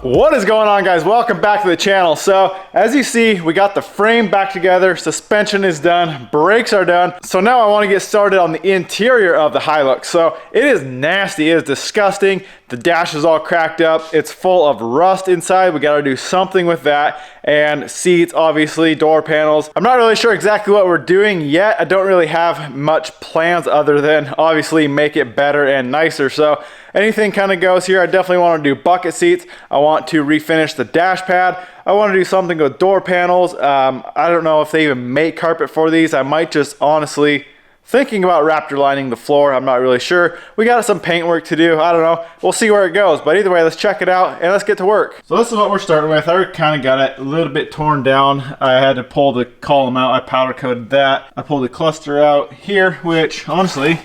What is going on, guys? Welcome back to the channel. So as you see, we got the frame back together, suspension is done, brakes are done. So now I want to get started on the interior of the Hilux. So it is nasty, it is disgusting. The dash is all cracked up, it's full of rust inside. We got to do something with that. And seats, obviously, door panels. I'm not really sure exactly what we're doing yet. I don't really have much plans other than obviously make it better and nicer. So anything kind of goes here. I definitely want to do bucket seats. I want to refinish the dash pad. I want to do something with door panels. I don't know if they even make carpet for these. I might just honestly thinking about Raptor lining the floor. I'm not really sure. We got some paint work to do. I don't know. We'll see where it goes. But either way, let's check it out and let's get to work. So this is what we're starting with. I kind of got it a little bit torn down. I had to pull the column out. I powder coated that. I pulled the cluster out here, which honestly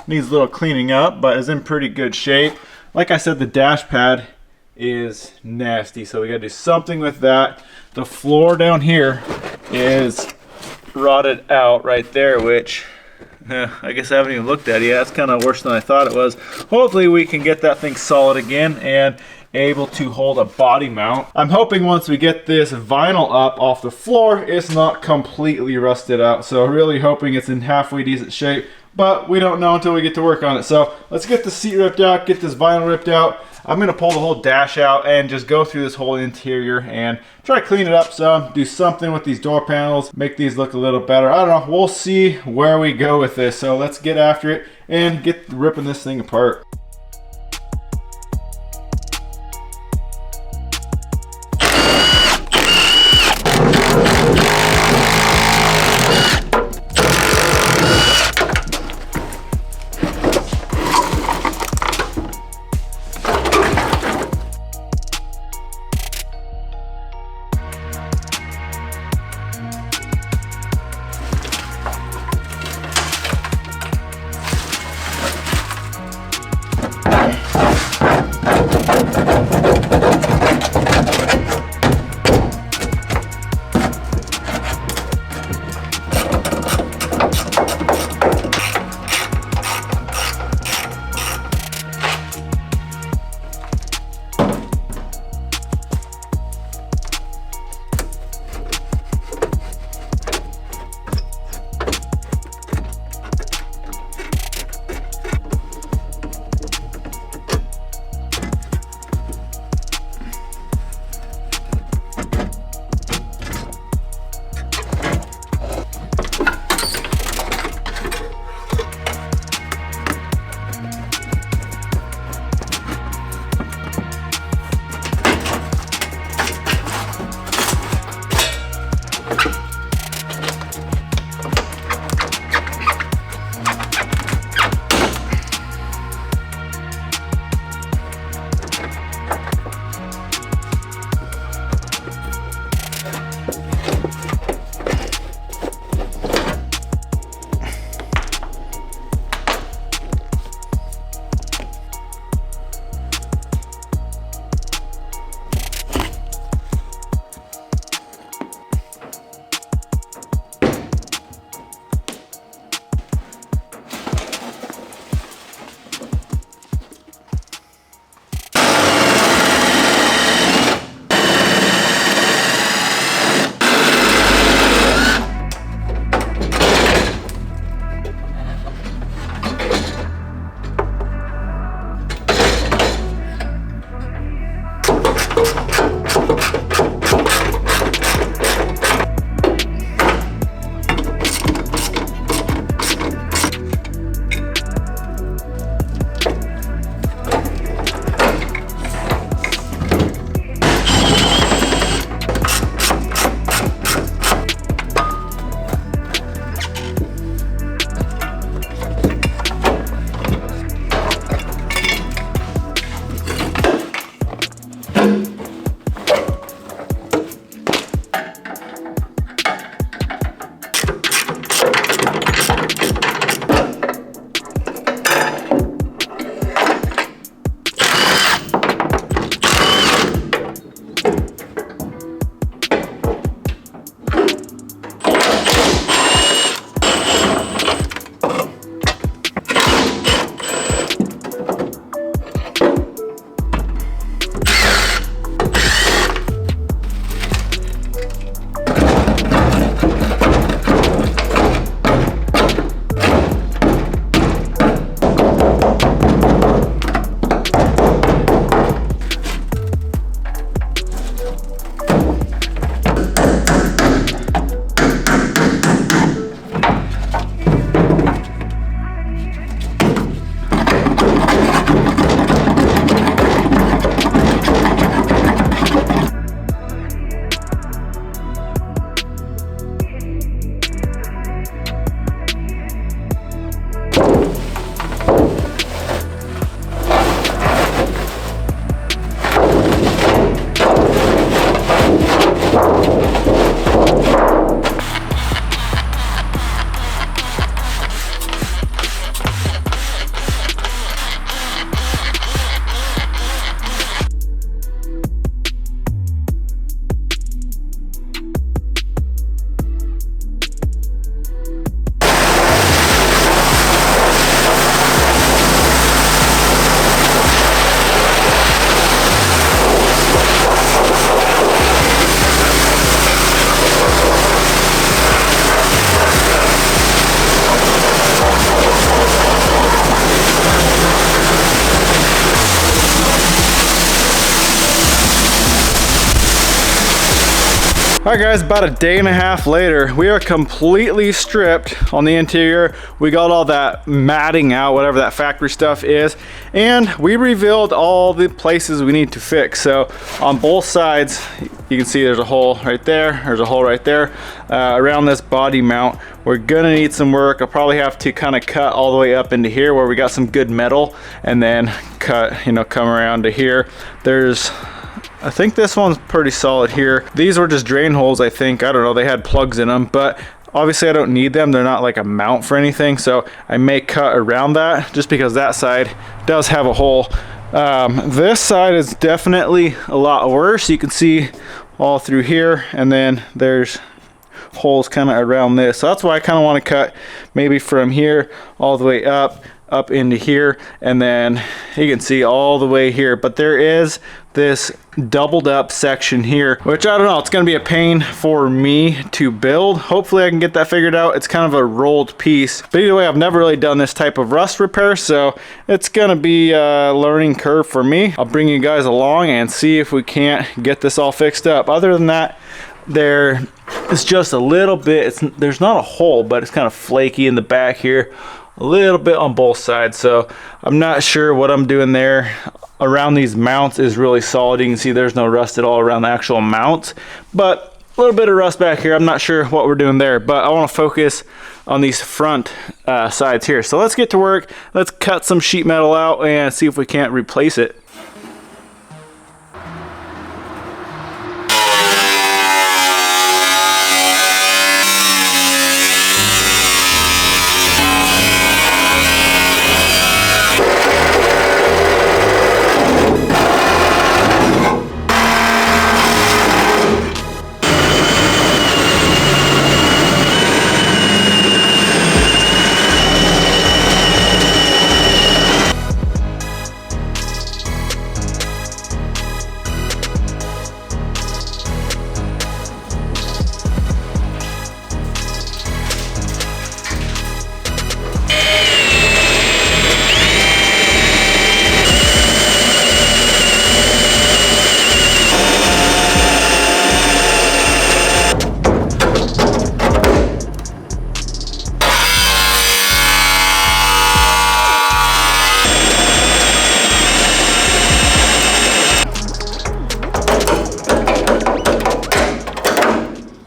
needs a little cleaning up, but is in pretty good shape. Like I said, the dash pad is nasty, so we gotta do something with that. The floor down here is rotted out right there, which I guess I haven't even looked at it yet. It's kind of worse than I thought it was. Hopefully we can get that thing solid again and able to hold a body mount. I'm hoping once we get this vinyl up off the floor, it's not completely rusted out. So really hoping it's in halfway decent shape, but we don't know until we get to work on it. So let's get the seat ripped out, get this vinyl ripped out. I'm gonna pull the whole dash out and just go through this whole interior and try to clean it up some, do something with these door panels, make these look a little better. I don't know, we'll see where we go with this. So let's get after it and get ripping this thing apart. Alright guys, about a day and a half later, we are completely stripped on the interior. We got all that matting out, whatever that factory stuff is, and we revealed all the places we need to fix. So on both sides, you can see there's a hole right there, there's a hole right there. Around this body mount, we're gonna need some work. I'll probably have to kind of cut all the way up into here where we got some good metal, and then cut, you know, come around to here. I think this one's pretty solid here. These were just drain holes, I think. I don't know, they had plugs in them, but obviously I don't need them. They're not like a mount for anything, so I may cut around that just because that side does have a hole. This side is definitely a lot worse. You can see all through here, and then there's holes kind of around this. So that's why I kind of want to cut maybe from here all the way up into here, and then you can see all the way here. But there is this doubled up section here, which I don't know, it's gonna be a pain for me to build. Hopefully I can get that figured out. It's kind of a rolled piece, but either way, I've never really done this type of rust repair, so it's gonna be a learning curve for me. I'll bring you guys along and see if we can't get this all fixed up. Other than that, there is just a little bit, there's not a hole, but it's kind of flaky in the back here, a little bit on both sides. So I'm not sure what I'm doing there. Around these mounts is really solid. You can see there's no rust at all around the actual mounts, but a little bit of rust back here. I'm not sure what we're doing there, but I want to focus on these front sides here. So let's get to work. Let's cut some sheet metal out and see if we can't replace it.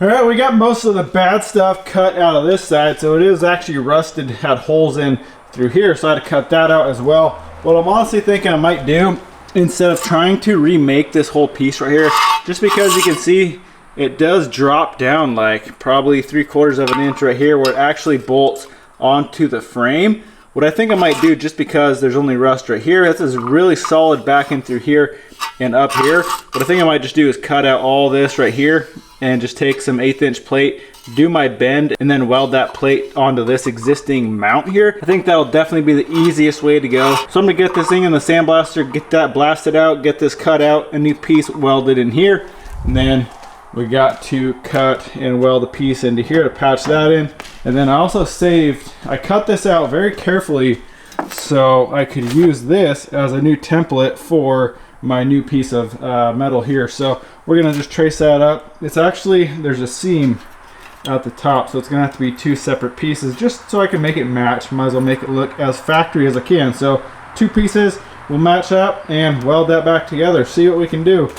All right, we got most of the bad stuff cut out of this side, so it is actually rusted, had holes in through here, so I had to cut that out as well. What I'm honestly thinking I might do, instead of trying to remake this whole piece right here, just because you can see it does drop down like probably 3/4 of an inch right here where it actually bolts onto the frame. What I think I might do, just because there's only rust right here, this is really solid back in through here and up here. What I think I might just do is cut out all this right here and just take some 1/8 inch plate, do my bend, and then weld that plate onto this existing mount here. I think that'll definitely be the easiest way to go. So I'm gonna get this thing in the sandblaster, get that blasted out, get this cut out, a new piece welded in here, and then we got to cut and weld a piece into here to patch that in. And then I also I cut this out very carefully so I could use this as a new template for my new piece of metal here. So we're gonna just trace that up. It's actually, there's a seam at the top, so it's gonna have to be two separate pieces just so I can make it match. Might as well make it look as factory as I can. So two pieces will match up and weld that back together, see what we can do.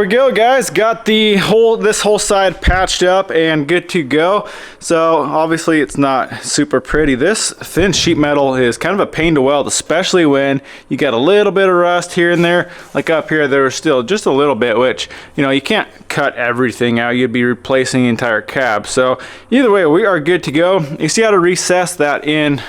we go, guys. Got this whole side patched up and good to go. So obviously it's not super pretty. This thin sheet metal is kind of a pain to weld, especially when you got a little bit of rust here and there. Like up here, there was still just a little bit, which, you know, you can't cut everything out. You'd be replacing the entire cab. So either way, we are good to go. You see how to recess that in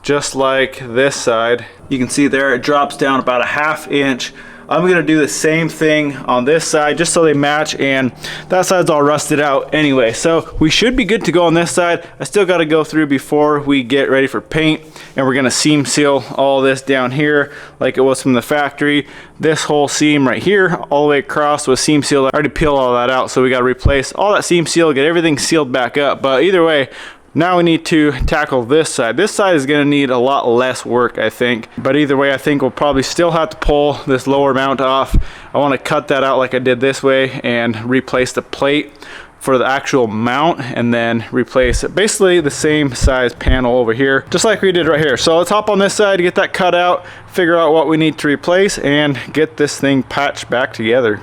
just like this side. You can see there it drops down about a 1/2 inch. I'm gonna do the same thing on this side just so they match, and that side's all rusted out anyway. So we should be good to go on this side. I still gotta go through before we get ready for paint, and we're gonna seam seal all this down here like it was from the factory. This whole seam right here, all the way across was seam sealed. I already peeled all that out, so we gotta replace all that seam seal, get everything sealed back up. But either way, now we need to tackle this side. This side is gonna need a lot less work, I think. But either way, I think we'll probably still have to pull this lower mount off. I wanna cut that out like I did this way and replace the plate for the actual mount, and then replace basically the same size panel over here, just like we did right here. So let's hop on this side, get that cut out, figure out what we need to replace, and get this thing patched back together.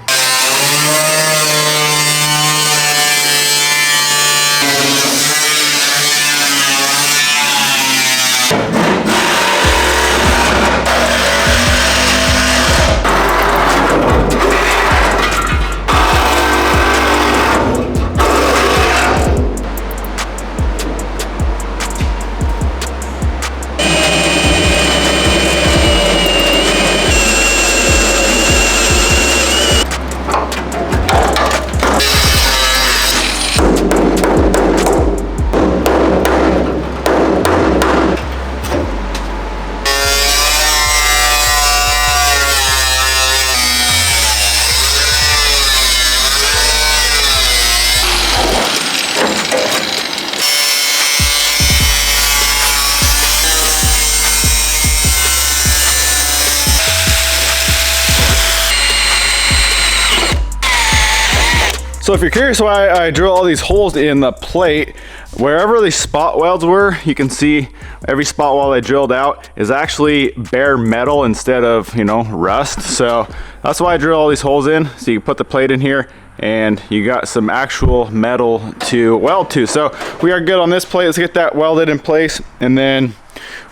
So if you're curious why I drill all these holes in the plate, wherever these spot welds were, you can see every spot weld I drilled out is actually bare metal instead of, you know, rust. So that's why I drill all these holes in, so you can put the plate in here and you got some actual metal to weld to. So we are good on this plate. Let's get that welded in place, and then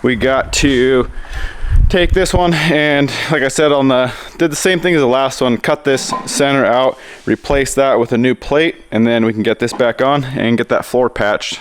we got to take this one and, like I said, did the same thing as the last one, cut this center out, replace that with a new plate, and then we can get this back on and get that floor patched.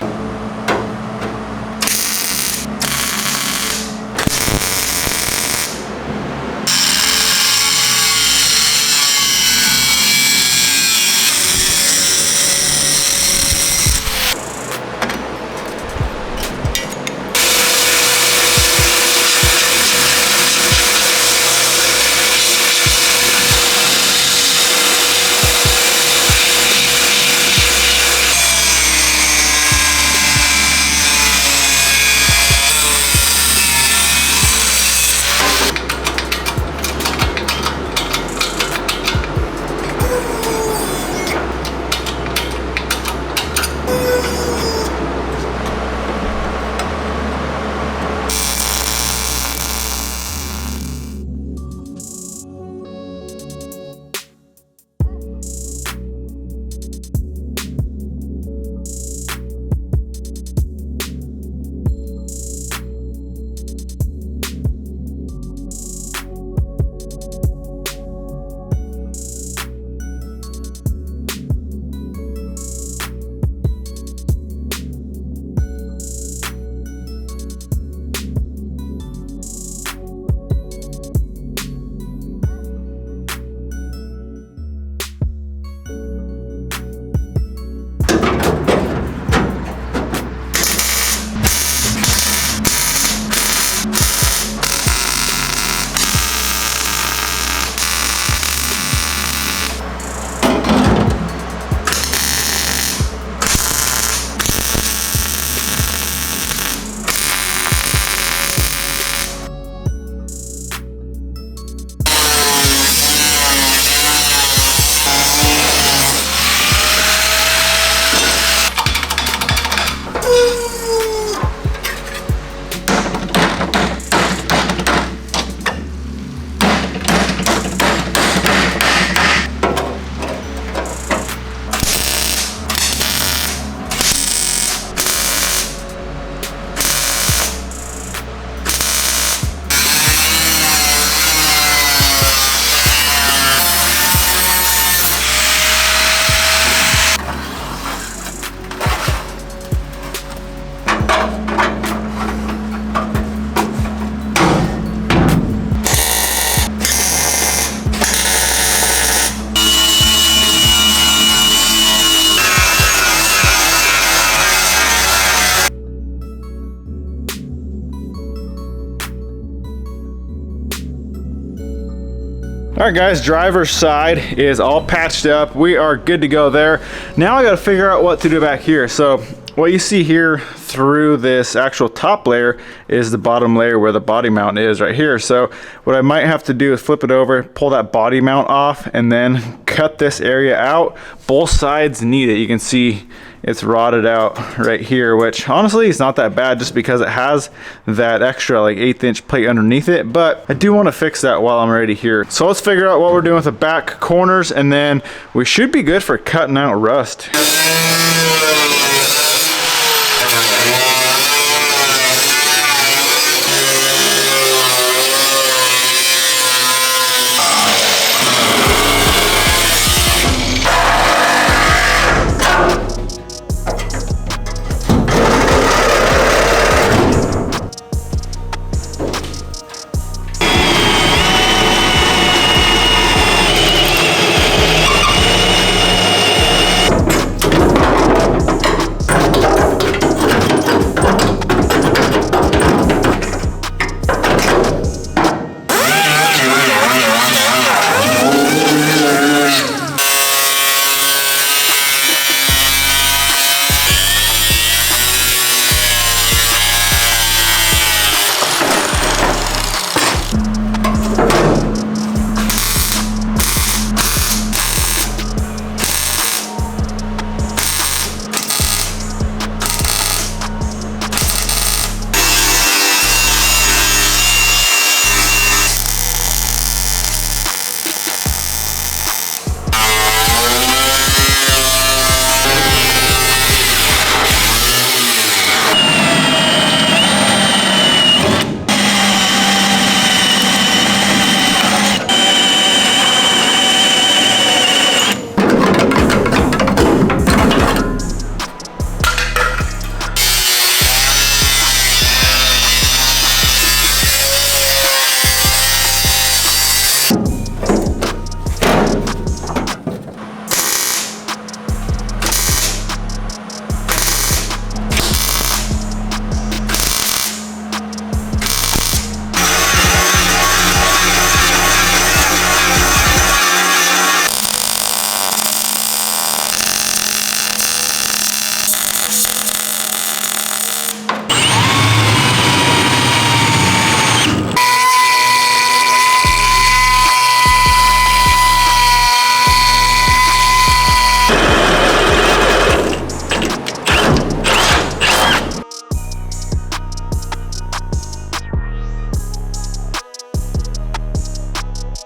All right guys, driver's side is all patched up. We are good to go there. Now I gotta figure out what to do back here. So what you see here through this actual top layer is the bottom layer where the body mount is right here. So what I might have to do is flip it over, pull that body mount off, and then cut this area out. Both sides need it. You can see it's rotted out right here, which honestly is not that bad just because it has that extra like 1/8 inch plate underneath it, but I do want to fix that while I'm already here. So let's figure out what we're doing with the back corners, and then we should be good for cutting out rust.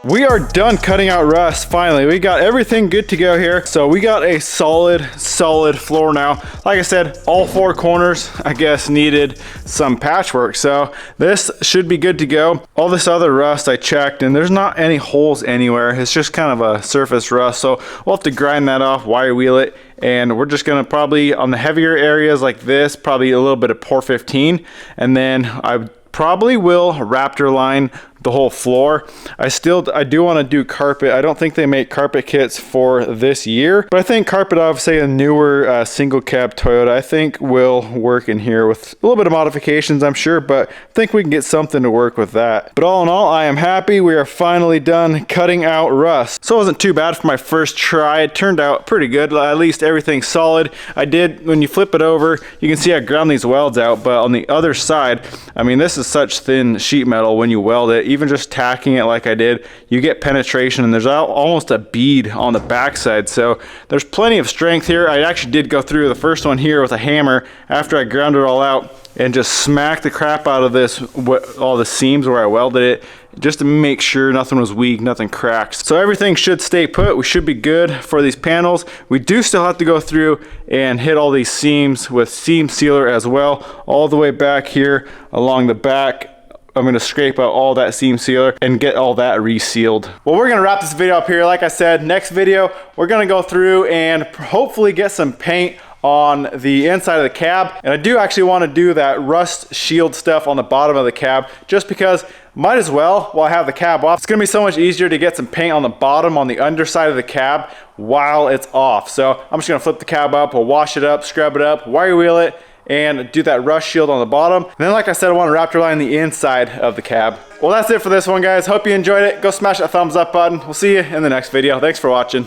We are done cutting out rust. Finally, we got everything good to go here. So we got a solid floor now. Like I said, all four corners, I guess, needed some patchwork. So this should be good to go. All this other rust I checked and there's not any holes anywhere. It's just kind of a surface rust. So we'll have to grind that off, wire wheel it, and we're just gonna probably, on the heavier areas like this, probably a little bit of Pour 15, and then I probably will Raptor line the whole floor. I do want to do carpet. I don't think they make carpet kits for this year, but I think carpet of, say, a newer single cab Toyota, I think will work in here with a little bit of modifications, I'm sure, but I think we can get something to work with that. But all in all, I am happy. We are finally done cutting out rust. So it wasn't too bad for my first try. It turned out pretty good. At least everything's solid. I did, when you flip it over, you can see I ground these welds out, but on the other side, I mean, this is such thin sheet metal when you weld it. Even just tacking it like I did, you get penetration, and there's almost a bead on the backside, so there's plenty of strength here. I actually did go through the first one here with a hammer after I ground it all out and just smacked the crap out of this, all the seams where I welded it, just to make sure nothing was weak, nothing cracked. So everything should stay put. We should be good for these panels. We do still have to go through and hit all these seams with seam sealer as well, all the way back here along the back. I'm going to scrape out all that seam sealer and get all that resealed. Well, we're going to wrap this video up here. Like I said, next video, we're going to go through and hopefully get some paint on the inside of the cab. And I do actually want to do that rust shield stuff on the bottom of the cab, just because might as well while I have the cab off. It's going to be so much easier to get some paint on the bottom, on the underside of the cab while it's off. So I'm just going to flip the cab up, we'll wash it up, scrub it up, wire wheel it, and do that rust shield on the bottom. And then like I said, I want to Raptor line the inside of the cab. Well, that's it for this one, guys. Hope you enjoyed it. Go smash that thumbs up button. We'll see you in the next video. Thanks for watching.